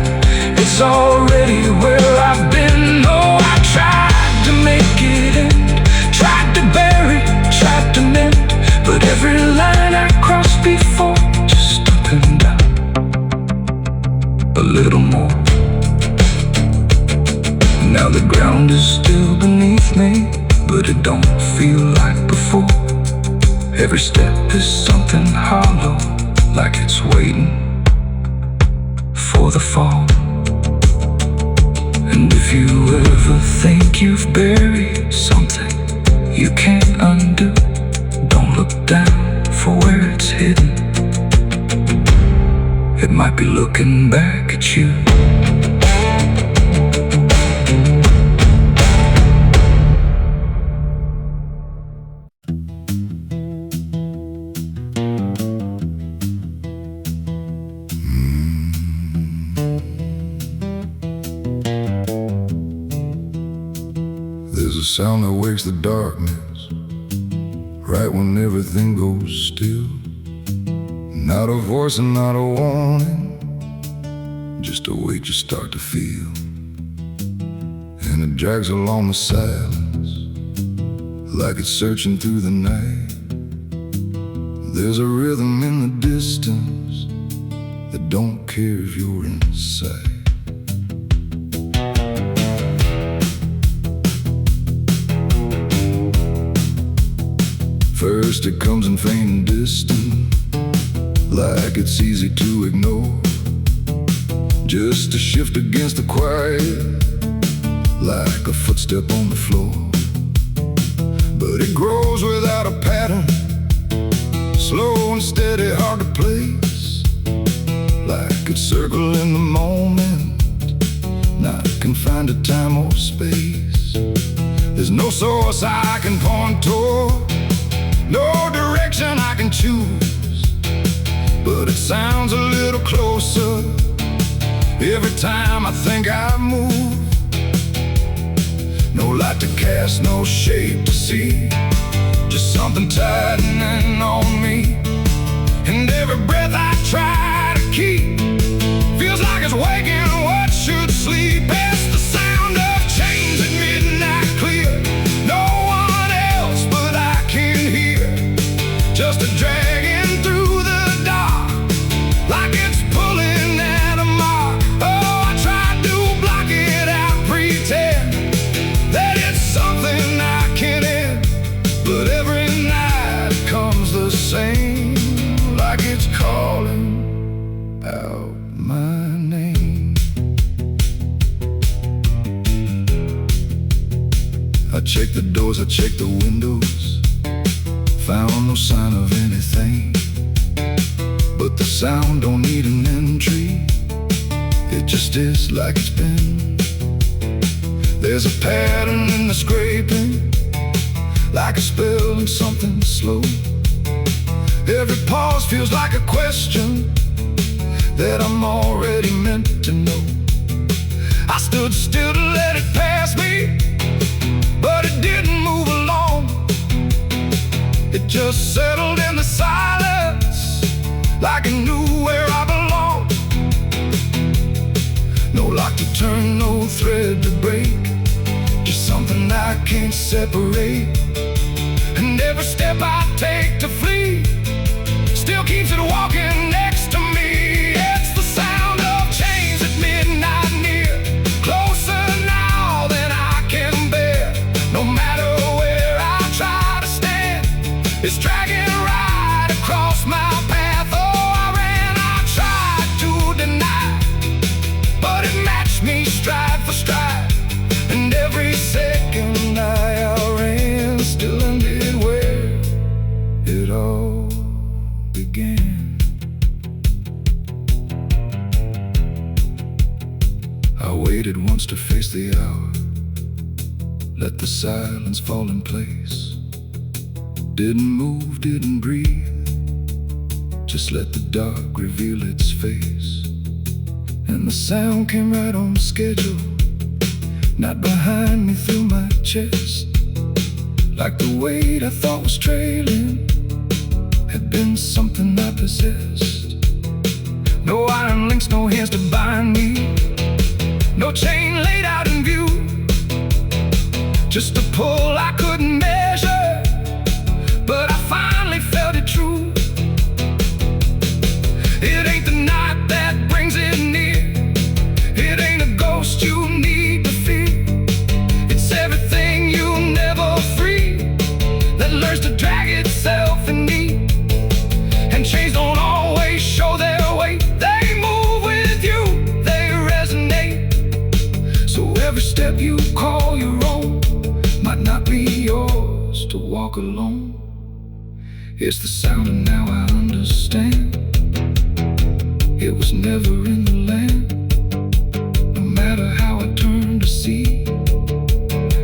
it's already where I've been. Oh, I tried to make it end, tried to bury, tried to mend, but every line I crossed before just opened up a little more. Now the ground is still beneath me, but it don't feel like before. Every step is something hollow, like it's waiting for the fall. And if you ever think you've buried something you can't undo, don't look down for where it's hidden. It might be looking back at you. There's a sound that wakes the darkness, right when everything goes still. Not a voice and not a warning, just a weight you start to feel. And it drags along the silence, like it's searching through the night. There's a rhythm in the distance that don't care if you're inside. First it comes in faint and distant, like it's easy to ignore. Just a shift against the quiet, like a footstep on the floor. But it grows without a pattern, slow and steady, hard to place, like it's circling the moment, not confined to time or space. There's no source I can point toward, no direction I can choose, but it sounds a little closer every time I think I move. No light to cast, no shape to see, just something tightening on me. And every breath I try to keep feels like it's waking what should sleep. It's the sound of chains at midnight clear, no one else but I can hear, just a dragging through the dark, like it's pulling at a mark. Oh, I try to block it out, pretend that it's something I can end, but every night it comes the same, like it's calling out my name. I check the doors, I check the windows, found no sign of anything, but the sound don't need an entry, it just is like it's been. There's a pattern in the scraping, like a spell in something slow. Every pause feels like a question that I'm already meant to know. I stood still to let it pass me, but it didn't move along. It just settled in the silence, like it knew where I belonged. No lock to turn, no thread to break, just something I can't separate. And every step I take to flee still keeps it walking next to me. It's the sound of chains at midnight near, closer now than I can bear. No matter where I try to stand, it's dragging right across my path. Oh, I ran, I tried to deny, but it matched me stride for I waited once to face the hour, let the silence fall in place. Didn't move, didn't breathe, just let the dark reveal its face. And the sound came right on schedule, not behind me, through my chest. Like the weight I thought was trailing had been something I possessed. No iron links, no hands to bind me, no chain laid out in view, just a pull I couldn't measure, but I finally felt it true. It ain't the night that brings it near, it ain't a ghost you need to fear. It's everything you never free that learns to drag itself in me. And chains don't always show their weight, they move with you, they resonate. So every step you call your own might not be yours to walk alone. It's the sound and now I understand, it was never in the land. No matter how I turned to see,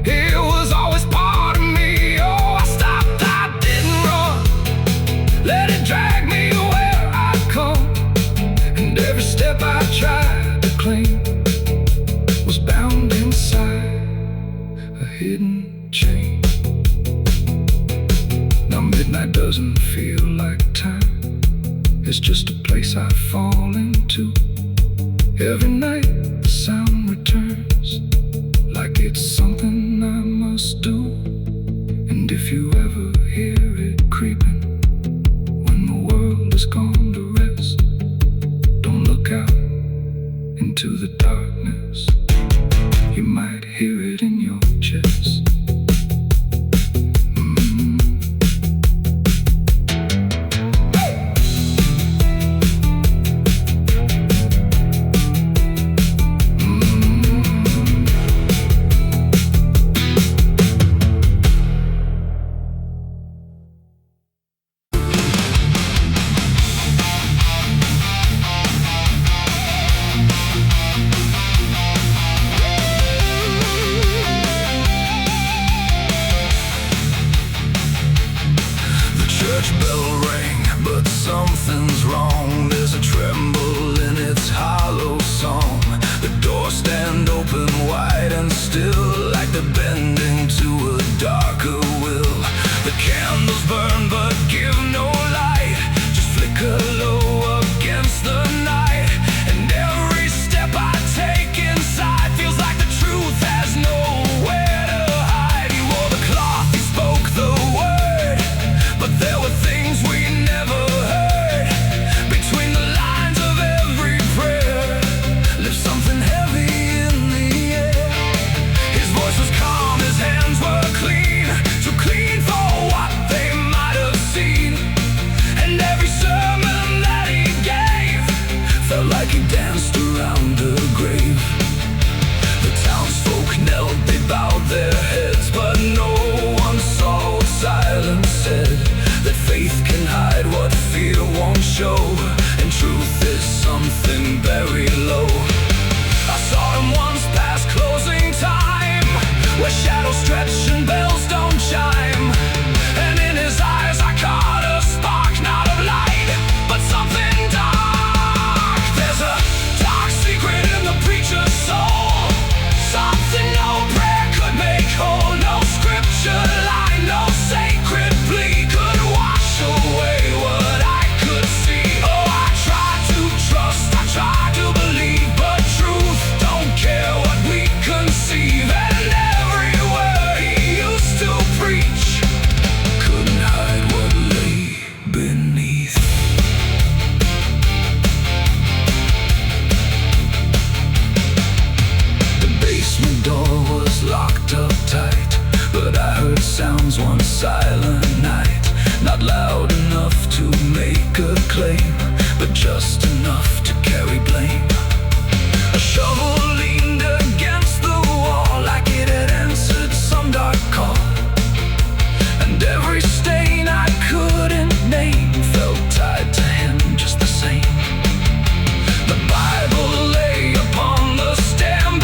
it was always part of me. Oh, I stopped, I didn't run, let it drag me where I'd come. And every step I tried to claim was bound inside a hidden chain. Now midnight doesn't feel like time, it's just a place I fall into. Every night the sound returns, like it's something I must do. And if you ever hear it creeping when the world has gone to rest, don't look out into the darkness, you might hear it in your chest. Bell ring, but something's wrong. There's a tremble in its hollow song. The doors stand open wide and still, like they're bending to a darker will. The candles burn but give no light, just flicker low against the night. And every step I take inside feels like the truth has nowhere to hide. He wore the cloth, he spoke the word, but there were things we never heard. Between the lines of every prayer lived something heavy in the air. His voice was calm, his hands were clean, too clean for what they might have seen. And every sermon that he gave felt like he danced around a grave. The townsfolk knelt, they bowed their heads, but no one saw what silence said. That faith can hide what fear won't show, and truth is something very low. I saw him once past closing time, where shadows stretch and bells don't chime. And in his eyes I caught a spark, not of light, but something dark. There's a dark secret in the preacher's soul, something no prayer could make whole. No scripture line, no sacred plea could wash away what I could see. Oh, I tried to trust, I tried to believe, but truth don't care what we conceive. And every word he used to preach couldn't hide what lay beneath. The basement door was locked up tight, but I heard sounds one silent night. Not loud enough to make a claim, but just enough to carry blame. A shovel leaned against the wall, like it had answered some dark call. And every stain I couldn't name felt tied to him just the same. The Bible lay upon the stand,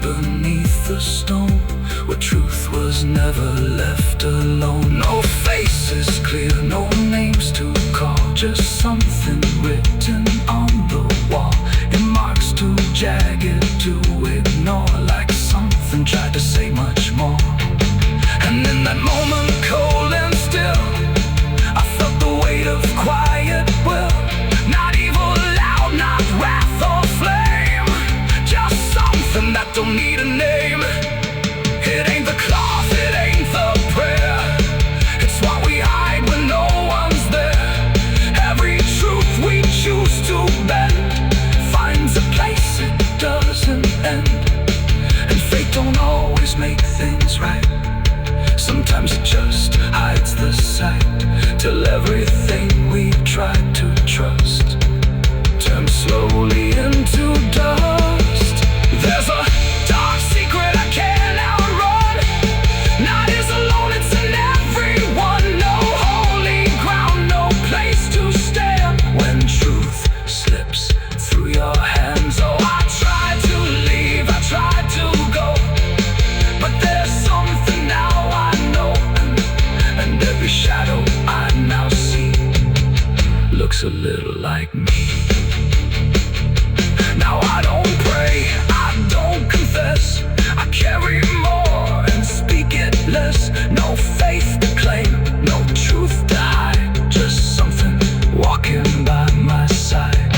beneath the stone, where truth was never left alone. No faces clear, no names to call, just something written on the wall, in marks too jagged to ignore, like something tried to say much more. And in that moment, cold and still, I felt the weight of quiet will. Not evil loud, not wrath or flame, just something that don't need a name. It ain't the cloth, it ain't the prayer, it's what we hide when no one's there. Every truth we choose to bend finds a place it doesn't end. And fate don't always make things right, sometimes it just hides the sight, till everything we tried to trust turns slowly into dust. There's a dark secret I can't outrun. Night is alone, it's in everyone. No holy ground, no place to stand when truth slips through your hands. Oh, I tried to leave, I tried to go, but there's something now I know, and every shadow I now see looks a little like me. Now I don't pray, I don't confess, I carry more and speak it less. No faith to claim, no truth to hide, just something walking by my side.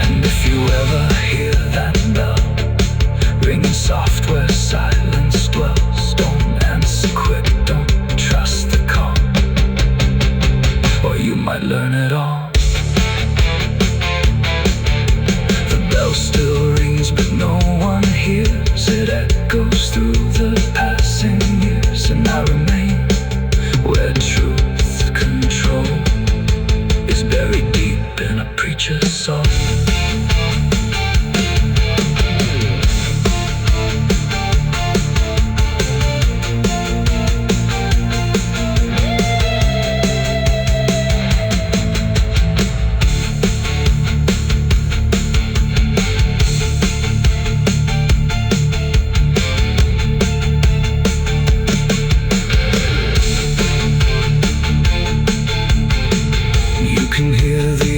And if you ever hear that bell ringing soft where silence dwells, don't answer quick, don't trust the call, or you might learn it all. Still rings, but no one hears. It echoes through the passing years, and I remain where truth control is buried deep in a preacher's soul.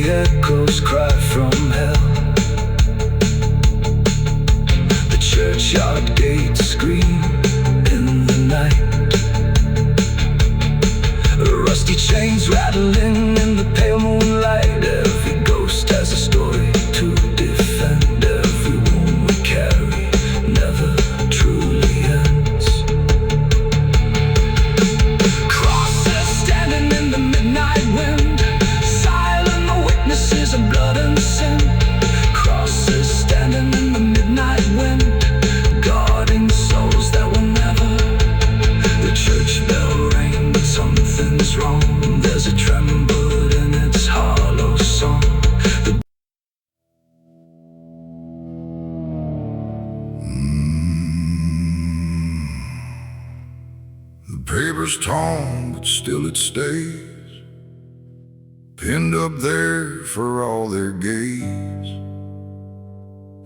Echoes cry from hell, the churchyard gates scream in the night, rusty chains rattling in the pale moonlight. Every ghost has a story to defend, every wound we carry never truly ends. Crosses standing in the midnight wind, witnesses of blood and sin. Crosses standing in the midnight wind, guarding souls that will never. The church bell rang, but something's wrong. There's a tremble in its hollow song. The paper's torn, but still it stays, pinned up there for all their gaze.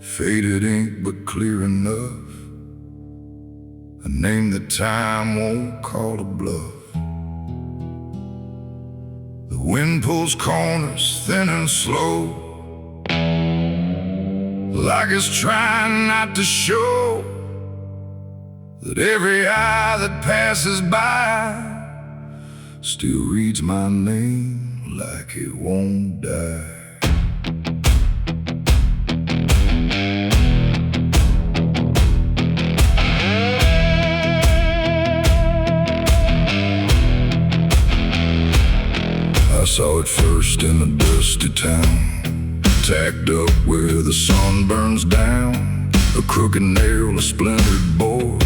Faded ink, but clear enough, a name that time won't call a bluff. The wind pulls corners thin and slow, like it's trying not to show that every eye that passes by still reads my name like it won't die. I saw it first in a dusty town, tacked up where the sun burns down, a crooked nail, a splintered board,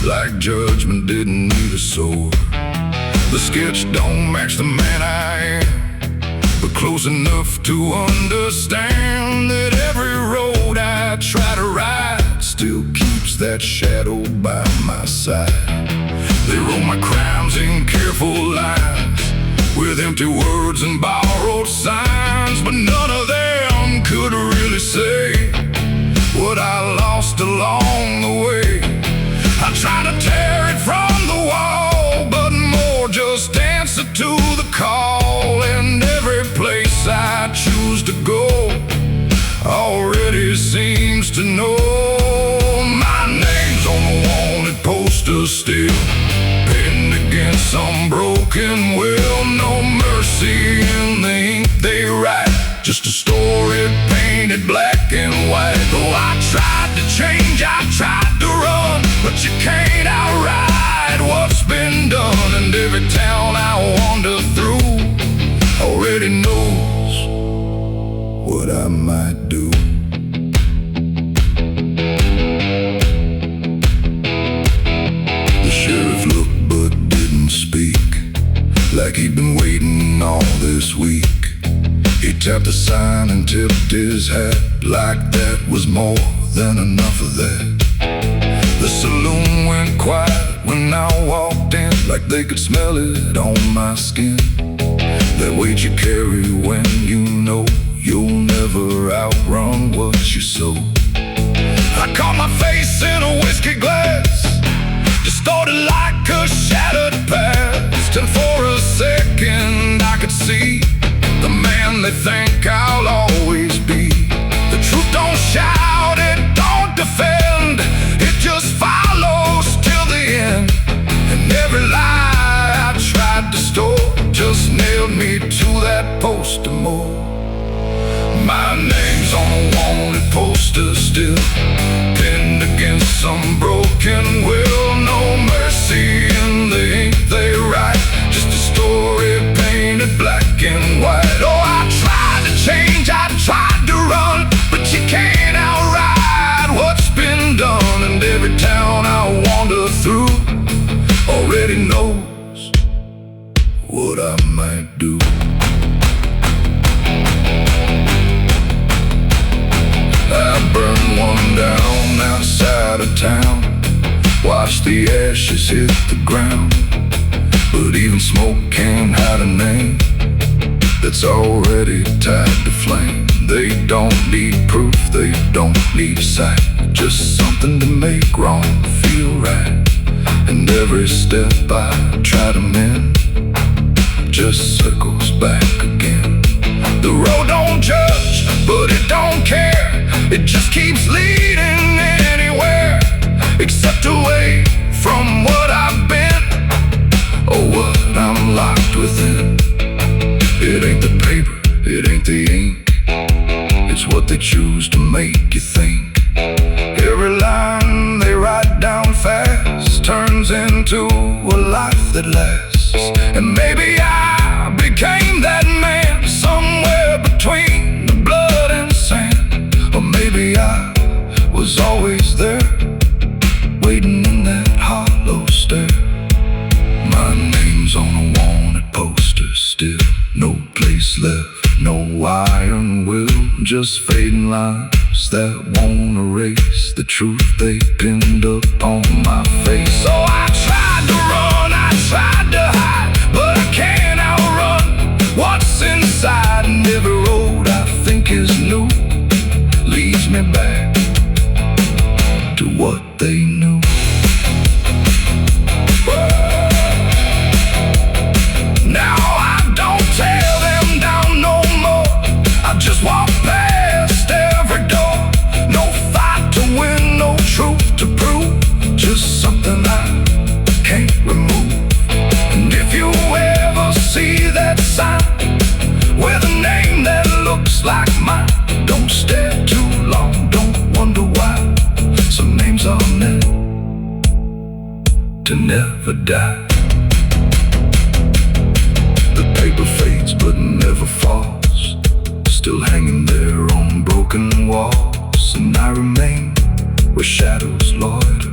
like judgment didn't need a sword. The sketch don't match the man I am, but close enough to understand that every road I try to ride still keeps that shadow by my side. They wrote my crimes in careful lines, with empty words and borrowed signs, but none of them could really say what what I lost along the way. I try to tear it from the wall, but more just answer to the call. And every place I choose to go already seems to know my name's on the wanted poster still, pinned against some broken will. No mercy in the ink they write, just a story painted black and white. Though I tried to change, I tried to run, but you can't outride what's been done. And every town I wander through already knows what I might do. The sheriff looked but didn't speak, like he'd been waiting all this week. He tapped the sign and tipped his hat, like that was more than enough of that. The saloon went quiet when I walked in, like they could smell it on my skin. That weight you carry when you know you'll never outrun what you sow. I caught my face in a whiskey glass, distorted like a shattered past. And for a second I could see the man they think I'll always be. The truth don't shout, it don't defend, it just follows till the end. And every lie I tried to store just nailed me to that poster more. My name's on a wanted poster still, pinned against some broken will. No mercy in the ink they write, just a story painted black and white. Oh, I tried to change, I tried to run, but you can't outride what's been done. And every town I wander through already knows what I might do. I burned one down outside of town, watched the ashes hit the ground. But even smoke can't hide a name that's already tied to flame. They don't need proof, they don't need sight, just something to make wrong feel right. And every step I try to mend just circles back again. The road don't judge, but it don't care, it just keeps leading anywhere except away from what I've been, or what I'm locked within. It ain't the paper, it ain't the ink, it's what they choose to make you think. Every line they write down fast turns into a life that lasts. And maybe I became that man somewhere between the blood and sand. Or maybe I was always there, waiting in that hollow stare. My name's on a wanted poster still, no place left, no iron will, just fading lines that won't erase the truth they pinned up on my face. So I tried to run, I tried to hide, but I can't outrun what's inside. And every road I think is new leads me back to what they knew. Now I don't tear them down no more, I just walk past every door. No fight to win, no truth to prove, just something I can't remove. And if you ever see that sign with a name that looks like mine, don't stare too long, don't wonder why. Some names are meant to never die. The paper fades but never falls, still hanging there on broken walls. And I remain where shadows loiter,